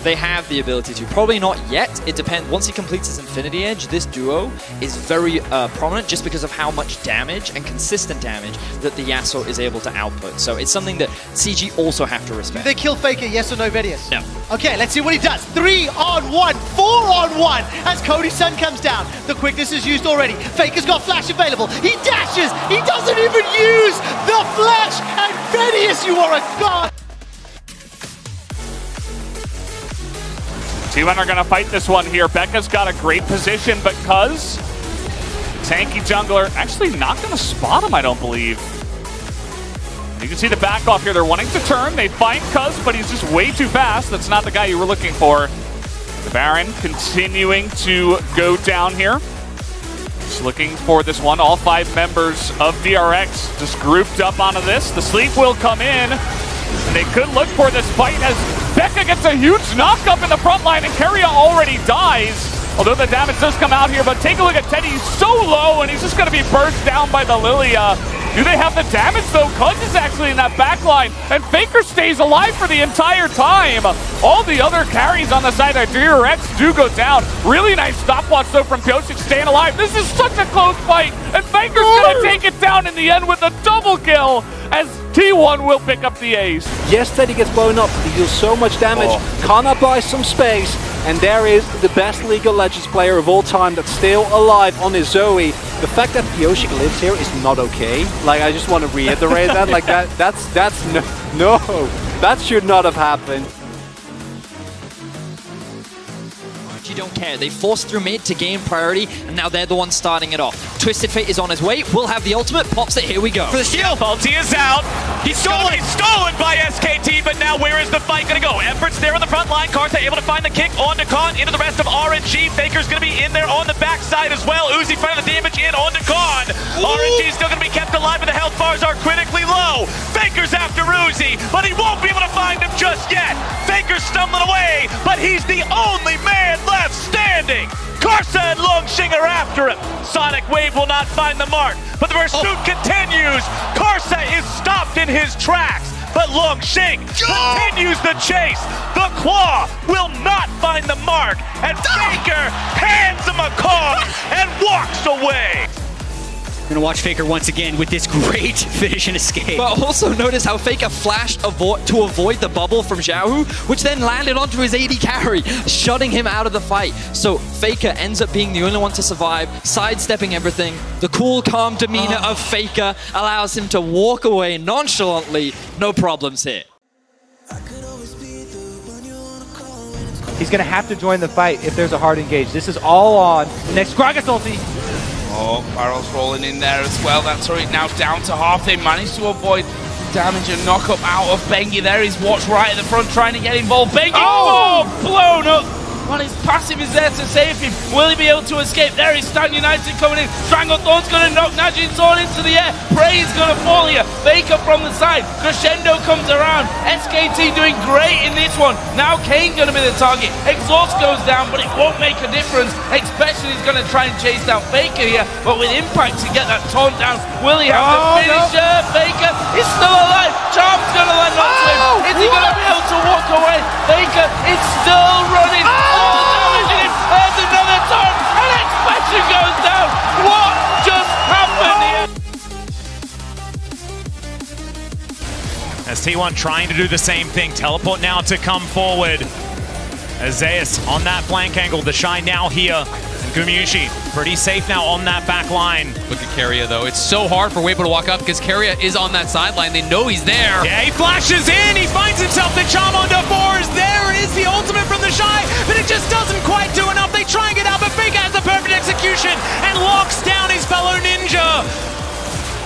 they have the ability to. Probably not yet. It depends. Once he completes his Infinity Edge, this duo is very prominent just because of how much damage and consistent damage that the Yasuo is able to output. So it's something that CG also have to respect. Do they kill Faker, yes or no, Vedius? No. Okay, let's see what he does. 3-on-1, 4-on-1 as Cody's Sun comes down. The quickness is used already. Faker's got flash available. He dashes. He doesn't even use the flash. And Vedius, you are a god. T1 are going to fight this one here. Becca's got a great position, but Cuz, tanky jungler, actually not going to spot him, I don't believe. You can see the back off here. They're wanting to turn. They find Cuz, but he's just way too fast. That's not the guy you were looking for. The Baron continuing to go down here. Just looking for this one. All 5 members of DRX just grouped up onto this. The sleep will come in, and they could look for this fight as Becca gets a huge knock up in the front line, and Keria already dies. Although the damage does come out here, but take a look at Teddy. He's so low, and he's just going to be burst down by the Lilia. Do they have the damage, though? Cuz is actually in that back line, and Faker stays alive for the entire time. All the other carries on the side of DRX do go down. Really nice stopwatch, though, from Pyosik staying alive. This is such a close fight, and Faker's going to take it down in the end with a double kill, as T1 will pick up the ace. Yes, Teddy gets blown up, he deals so much damage. Kana buys some space, and there is the best League of Legends player of all time that's still alive on his Zoe. The fact that Pyosik lives here is not okay. Like, I just want to reiterate that. Like, that's no, that should not have happened. You don't care. They forced through mid to gain priority, and now they're the ones starting it off. Twisted Fate is on his way. We'll have the ultimate. Pops it. Here we go. For the shield. Ulti is out. He's stolen by SKT, but now where is the fight going to go? Efforts there on the front line. Karthus able to find the kick onto Khan, into the rest of RNG. Faker's going to be in there on the backside as well. Uzi finding the damage in onto Khan. RNG is still going to be kept alive, but the health bars are critically low. Faker's after Uzi, but he won't be able to find him just yet. Faker's stumbling away, but he's the only man left standing. Karsa and Longxing are after him. Sonic Wave will not find the mark, but the pursuit continues. Karsa is stopped in his tracks, but Longxing continues the chase. The claw will not find the mark, and Faker hands him a card and walks away. Gonna watch Faker once again with this great finish and escape. But also notice how Faker flashed to avoid the bubble from Xiaohu, which then landed onto his AD carry, shutting him out of the fight. So Faker ends up being the only one to survive, sidestepping everything. The cool, calm demeanor of Faker allows him to walk away nonchalantly. No problems here. He's going to have to join the fight if there's a hard engage. This is all on the next Gragas ulti. Oh, Barrel's rolling in there as well. That's already now down to half. They managed to avoid damage and knock up out of Bengi. There is Watch right at the front trying to get involved. Bengi, blown up. Well, his passive is there to save him. Will he be able to escape? There is Stan United coming in. Stranglethorn's going to knock Najin Thorn into the air. Prey's going to fall here. Faker from the side. Crescendo comes around. SKT doing great in this one. Now Kane going to be the target. Exhaust goes down, but it won't make a difference. Especially he's going to try and chase down Faker here. But with Impact to get that taunt down, will he have the finisher? Faker is still alive. Charm's going to land onto him. Is he going to be able to walk away? Faker is still running. There's another taunt, and Expansion goes down. What just happened here? As T1 trying to do the same thing, teleport now to come forward. As Zeus on that flank angle, the Shine now here. And Gumayusi pretty safe now on that back line. Look at Keria though, it's so hard for Weibo to walk up because Keria is on that sideline, they know he's there. Yeah, he flashes in, he finds himself the charm onto Force. There is the ultimate from the Shy, but it just doesn't quite do enough. They try and get out, but Faker has the perfect execution and locks down his fellow ninja.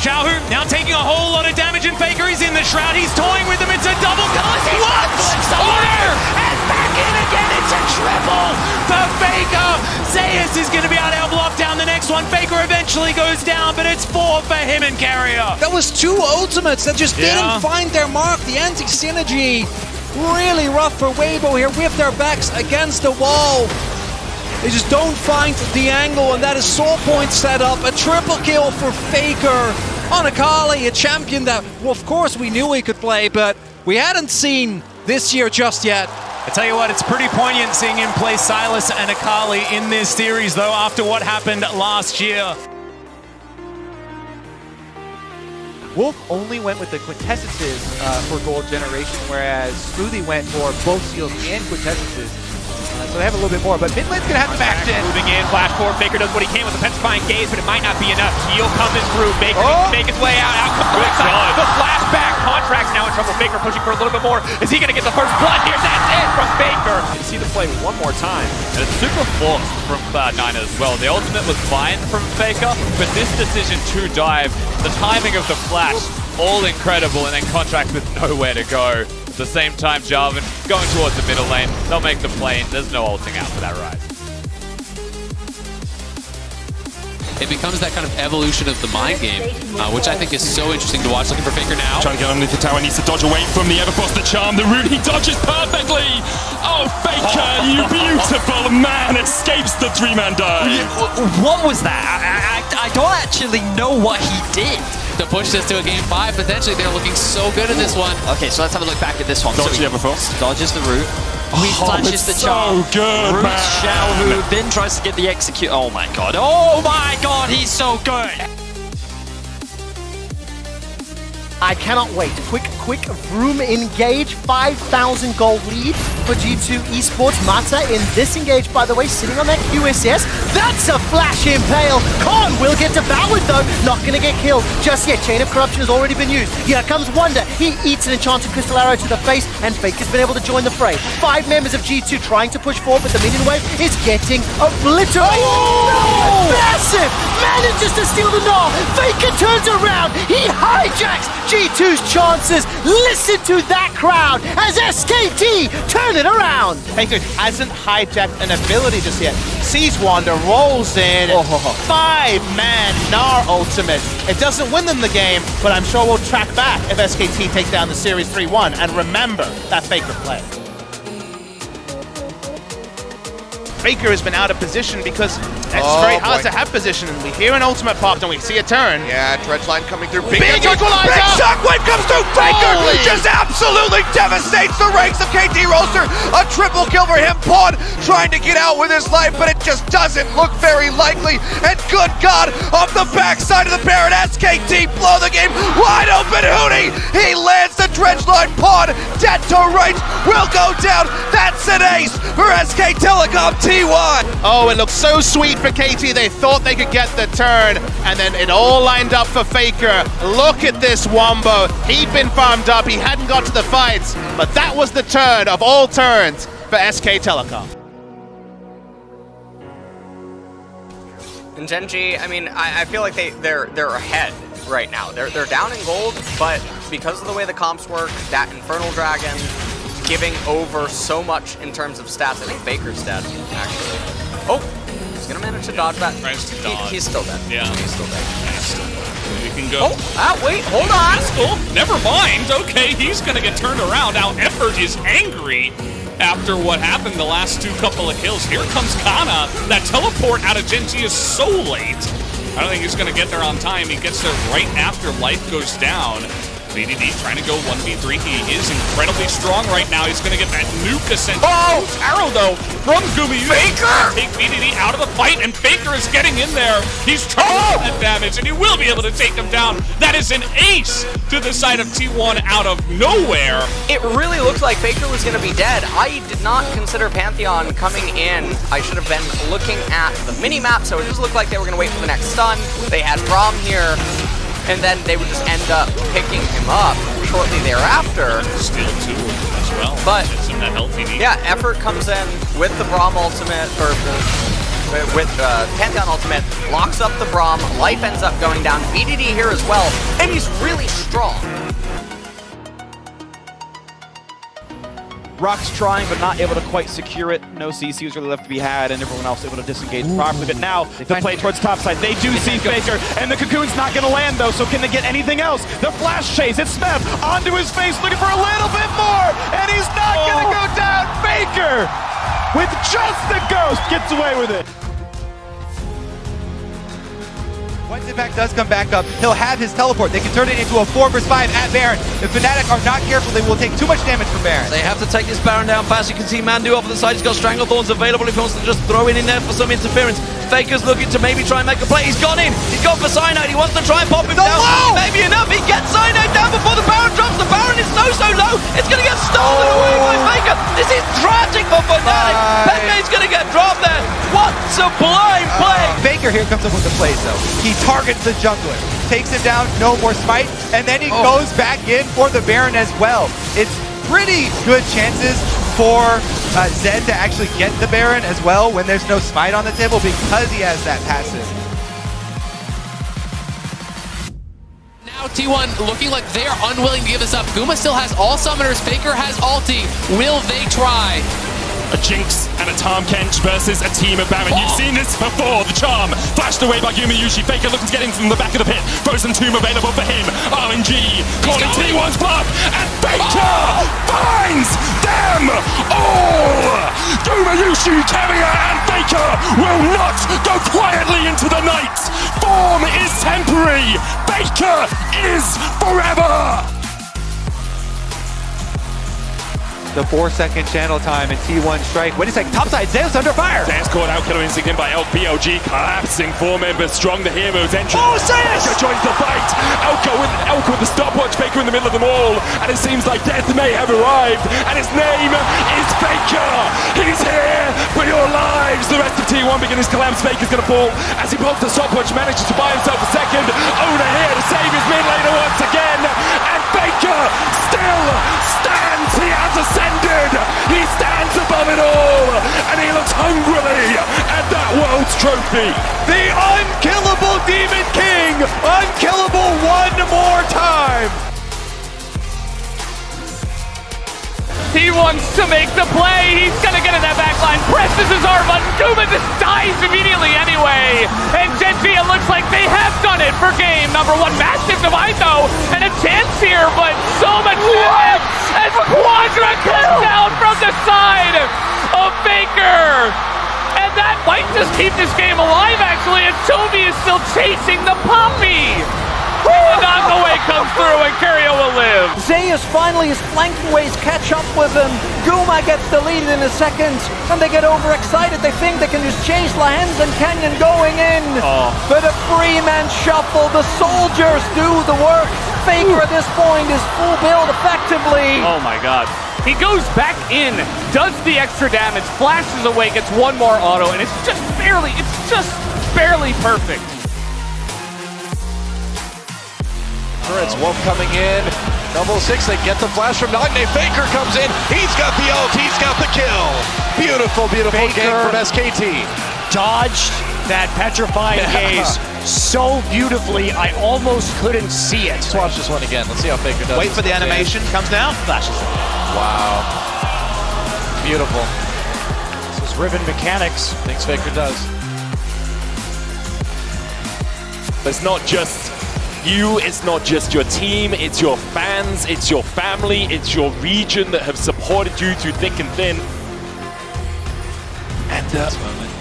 Xiaohu now taking a whole lot of damage, and Faker is in the shroud. He's toying with him. It's a double kill. What? Order! And back in again. It's a triple for Faker. Zeus is going to be able to help lock down the next one. Faker eventually goes down, but it's 4 for him and Keria. That was 2 ultimates that just didn't find their mark. The anti-synergy really rough for Weibo here with their backs against the wall. They just don't find the angle, and that is Soul Point set up. A triple kill for Faker on Akali, a champion that, well, of course we knew he could play, but we hadn't seen this year just yet. I tell you what, it's pretty poignant seeing him play Sylas and Akali in this series, though, after what happened last year. Wolf only went with the quintessences for gold generation, whereas Smoothie went for both seals and quintessences. So they have a little bit more, but mid lane's gonna have to back in. Moving in, flash forward, Faker does what he can with the petrifying gaze, but it might not be enough. Heal coming through, Faker needs to make his way out. Out comes the backside. The flashback, Contract's now in trouble. Faker pushing for a little bit more. Is he gonna get the first blood here? That's it from Faker. You see the play one more time, and it's super forced from Cloud9 as well. The ultimate was fine from Faker, but this decision to dive, the timing of the flash, all incredible, and then Contract with nowhere to go. At the same time, Jarvan going towards the middle lane. They'll make the play. There's no ulting out for that Ryze. It becomes that kind of evolution of the mind game, which I think is so interesting to watch. Looking for Faker now. Trying to get underneath the tower, needs to dodge away from the Everfrost, the charm, the root, he dodges perfectly! Oh, Faker, you beautiful man, escapes the three-man dive! What was that? I don't actually know what he did. To push this to a game 5, potentially they're looking so good in this one. Okay, so let's have a look back at this one. Dodge the Everfrost. Dodges the root. He flashes the charm. So good, Roots man. Xiaohu, then tries to get the execute. Oh my god. Oh my god, he's so good. I cannot wait. Quick Vroom engage. 5,000 gold lead for G2 Esports. Mata in this engage, by the way, sitting on that QSS. That's a flash impale. Khan will get devoured though. Not gonna get killed just yet. Chain of Corruption has already been used. Here comes Wonder. He eats an enchanted crystal arrow to the face, and Fake has been able to join the fray. 5 members of G2 trying to push forward, but the minion wave is getting obliterated. Oh! Massive! Manages to steal the Gnaw. Faker turns around. He hijacks G2's chances. Listen to that crowd as SKT turn it around. Faker hasn't hijacked an ability just yet. Sees Wander, rolls in. 5-man Gnar ultimate. It doesn't win them the game, but I'm sure we'll track back if SKT take down the series 3-1 and remember that Faker play. Faker has been out of position because it's very hard to have position. We hear an ultimate pop and we see a turn. Yeah, Dredgeline coming through. Big equalizer! Big shockwave comes through. Faker just absolutely devastates the ranks of KT Rolster. A triple kill for him. Pawn trying to get out with his life, but it just doesn't look very likely. And good God, off the backside of the Baron, SKT blow the game wide open. Hootie, he lands the Dredgeline Pawn. Dead to right will go down. That's an ace for SK Telecom T1. Oh, it looks so sweet for KT. They thought they could get the turn, and then it all lined up for Faker. Look at this Wombo. He'd been farmed up. He hadn't got to the fights, but that was the turn of all turns for SK Telecom. And Gen.G, I mean, I feel like they're ahead right now. They're down in gold, but because of the way the comps work, that Infernal Dragon giving over so much in terms of stats. I think Faker's dead, actually. Oh, he's gonna manage to dodge that. He's still dead. Yeah. He's still dead. We can go. Oh, wait, hold on. Oh, never mind. Okay, he's gonna get turned around. Now Effort is angry after what happened the last couple of kills. Here comes Kana. That teleport out of Gen.G is so late. I don't think he's gonna get there on time. He gets there right after life goes down. VDD trying to go 1v3. He is incredibly strong right now. He's going to get that nuke ascent. Oh! Arrow, though, from Gumi. Faker! Take VDD out of the fight, and Faker is getting in there. He's trying that damage, and he will be able to take him down. That is an ace to the side of T1 out of nowhere. It really looked like Faker was going to be dead. I did not consider Pantheon coming in. I should have been looking at the mini-map, so it just looked like they were going to wait for the next stun. They had Braum here, and then they would just end up picking him up shortly thereafter. Still 2 as well. But that health he needs. Yeah, Effort comes in with the Braum ultimate, or with Pantheon ultimate, locks up the Braum, life ends up going down, VDD here as well, and he's really strong. Rock's trying, but not able to quite secure it. No CC was really left to be had, and everyone else able to disengage properly. But now, the play towards topside. They do see Faker, and the Cocoon's not going to land, though, so can they get anything else? The flash chase, it's Smeb onto his face, looking for a little bit more, and he's not going to go down. Faker, with just the ghost, gets away with it. Once Impact does come back up, he'll have his teleport. They can turn it into a 4 vs 5 at Baron. If Fnatic are not careful, they will take too much damage from Baron. They have to take this Baron down fast. You can see Mandu off the side. He's got Stranglethorns available if he wants to just throw it in there for some interference. Faker's looking to maybe try and make a play. He's gone in. He's gone for Cyanide. He wants to try and pop him down. Maybe enough. He gets Cyanide down before the Baron drops. The Baron is so low. It's going to get stolen away by Faker. This is tragic for Fnatic. Pepe's going to get dropped there. What sublime play. Faker here comes up with the plays though. He targets the jungler, takes him down, no more smite, and then he goes back in for the Baron as well. It's pretty good chances for Zed to actually get the Baron as well when there's no smite on the table because he has that passive. Now T1 looking like they're unwilling to give this up. Guma still has all summoners. Faker has ulti. Will they try? A Jinx and a Tahm Kench versus a team of Baron. You've seen this before. The charm flashed away by Gumayusi. Faker looking to get in from the back of the pit. Frozen Tomb available for him. RNG calling T1's bluff. And Faker finds them all! Gumayusi, Keria and Faker will not go quietly into the night. Form is temporary. Faker is forever. The 4-second channel time and T1 strike. Wait a second, topside, Zeus under fire! Zeus caught out, killer instinct in by LBOG, collapsing 4 members strong, the hero's entrance. Oh, Zeus! Faker joins the fight! Elko with the stopwatch, Faker in the middle of them all, and it seems like death may have arrived, and his name is Faker! He's here for your lives! The rest of T1 begins to collapse, Faker's gonna fall, as he pulls the stopwatch, manages to buy himself a second, Owner here to save his mid laner once again, and Faker still stands, he has ascended! He stands above it all, and he looks hungrily at that world's trophy. The unkillable Demon King, unkillable one more time. He wants to make the play. He's going to get in that back line. Presses his R button. Guma just dies immediately anyway. And Gen.G, it looks like they have done it for game number 1. Massive divide, though, and a chance here, but so much damage as Quadra comes down from the side of Faker. And that might just keep this game alive, actually, as Chovy is still chasing the Poppy. The knockaway comes through and Keria will live. Zeus finally, his flanking ways catch up with him. Guma gets the lead in a second, and they get overexcited. They think they can just chase Lahens and Kenyon going in. But a 3-man shuffle, the soldiers do the work. Faker at this point is full build effectively. Oh my god. He goes back in, does the extra damage, flashes away, gets one more auto, and it's just barely perfect. It's Wolf coming in. Double 6, they get the flash from Nagne. Faker comes in. He's got the ult. He's got the kill. Beautiful, beautiful game from SKT. Dodged that petrifying gaze so beautifully, I almost couldn't see it. Let's watch this one again. Let's see how Faker does. Wait for the animation. Comes down. Flashes. Wow. Beautiful. This is Riven mechanics. Thinks Faker does. It's not just you, it's not just your team, it's your fans, it's your family, it's your region that have supported you through thick and thin. And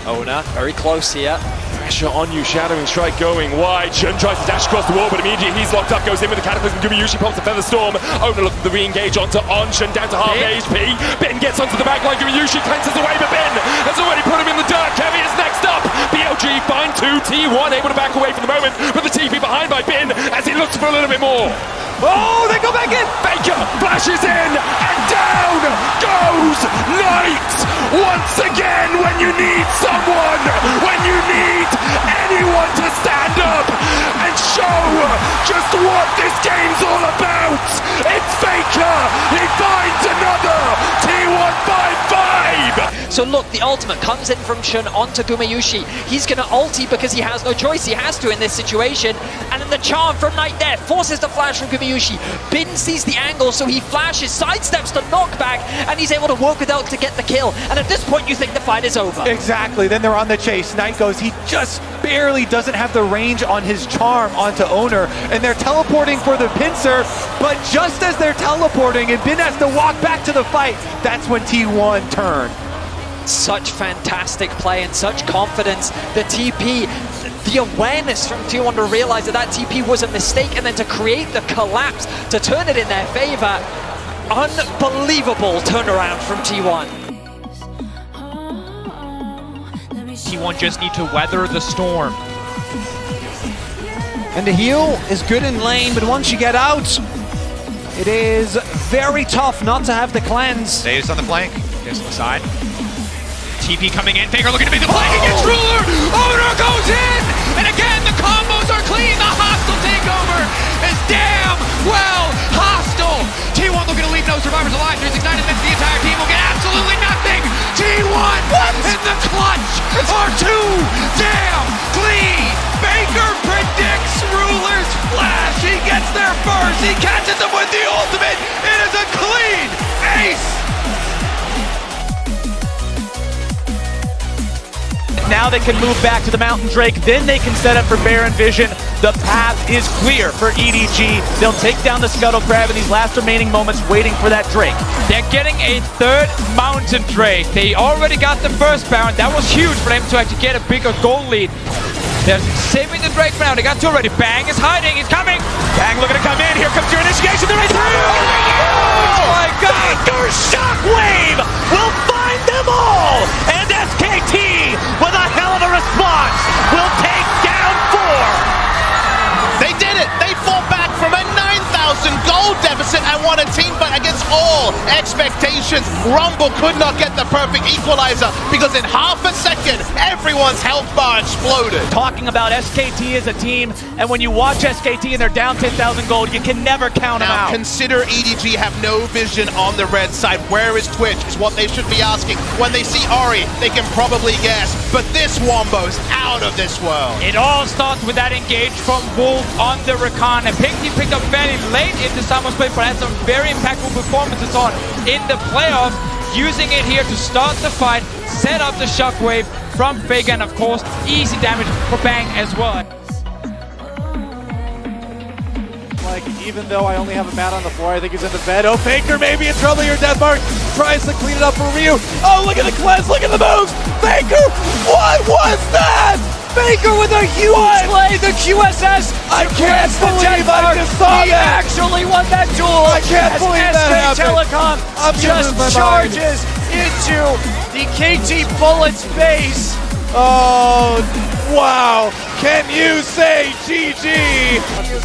Owner, very close here. Pressure on you, Shadowing Strike going wide. Shun tries to dash across the wall, but immediately he's locked up, goes in with the Cataclysm. Gumayusi pops the Feather Storm. Owner looking to re-engage onto Shun down to half HP. Bin gets onto the back line, Gumayusi cleanses away, but Bin has already put him in the dirt. Kevi is next up. BLG find 2, T1 able to back away for the moment, but the TP behind by Bin as he looks for a little bit more. Oh, they go back in! Faker flashes in, and down goes Knight! Once again, when you need someone, when you need anyone to stand up and show just what this game's all about, it's Faker! He finds another T1 5-5! So look, the ultimate comes in from Shun onto Gumayusi. He's going to ulti because he has no choice. He has to in this situation. And then the charm from Knight there forces the flash from Gumayusi. Bin sees the angle, so he flashes, sidesteps the knockback, and he's able to work with ult to get the kill. And at this point, you think the fight is over. Exactly. Then they're on the chase. Knight goes, he just barely doesn't have the range on his charm onto Owner, and they're teleporting for the pincer, but just as they're teleporting and Bin has to walk back to the fight, that's when T1 turned. Such fantastic play and such confidence. The TP, the awareness from T1 to realize that that TP was a mistake and then to create the collapse to turn it in their favor. Unbelievable turnaround from T1. T1 just need to weather the storm. And the heal is good in lane, but once you get out, it is very tough not to have the cleanse. Dave's on the flank. Just on the side. TP coming in, Faker looking to make the play against Ruler! Owner goes in! And again, the combos are clean! The hostile takeover is damn well hostile! T1 looking to leave no survivors alive. 369 and the entire team will get absolutely nothing! T1 in the clutch are too damn clean! Faker predicts Ruler's flash! He gets there first! He catches him with the ultimate! It is a clean ace! Now they can move back to the Mountain Drake, then they can set up for Baron Vision. The path is clear for EDG. They'll take down the Scuttle Crab in these last remaining moments, waiting for that Drake. They're getting a third Mountain Drake. They already got the first Baron. That was huge for them to actually get a bigger goal lead. They're saving the Drake for now. They got two already. Bang is hiding. He's coming. Bang looking to come in. Here comes your initiation. They're right through. Oh my God. Faker Shockwave will find them all. And SKT, with a hell of a response, will take down 4. They did it! They fought back from a 9,000 gold deficit and won a team fight against all expectations. Rumble could not get the perfect equalizer because in half a second, everyone's health bar exploded. Talking about SKT as a team, and when you watch SKT and they're down 10,000 gold, you can never count them out. Consider EDG have no vision on the red side. Where is Twitch is what they should be asking. When they see Ori, they can probably guess. But this Wombo's out of this world. It all starts with that engage from Wolf on the Rakan. And Pink team picked up very late into Summer's play, but had some very impactful performances on in the playoffs, using it here to start the fight, set up the Shockwave from Faker, and of course, easy damage for Bang as well. Like, even though I only have a mat on the floor, I think he's in the bed. Oh, Faker maybe in trouble here. Deathmark tries to clean it up for Ryu. Oh, look at the cleanse, look at the moves. Faker, what was that? Faker with a huge play, the QSS. I can't believe I just saw he that. actually won that duel. I can't believe that SK Telecom just charges into the KT Bullets base. Oh, wow. Can you say GG?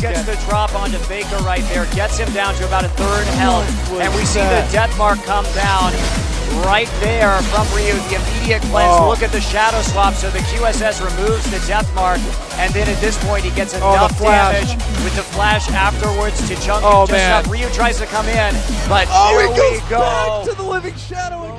Gets the drop onto Faker right there, gets him down to about a third health. And we see the death mark come down right there from Ryu. The immediate cleanse. Look at the shadow swap. So the QSS removes the death mark. And then at this point, he gets enough damage with the flash afterwards to chunk him just up. Ryu tries to come in, but here we go. Back to the Living Shadow again.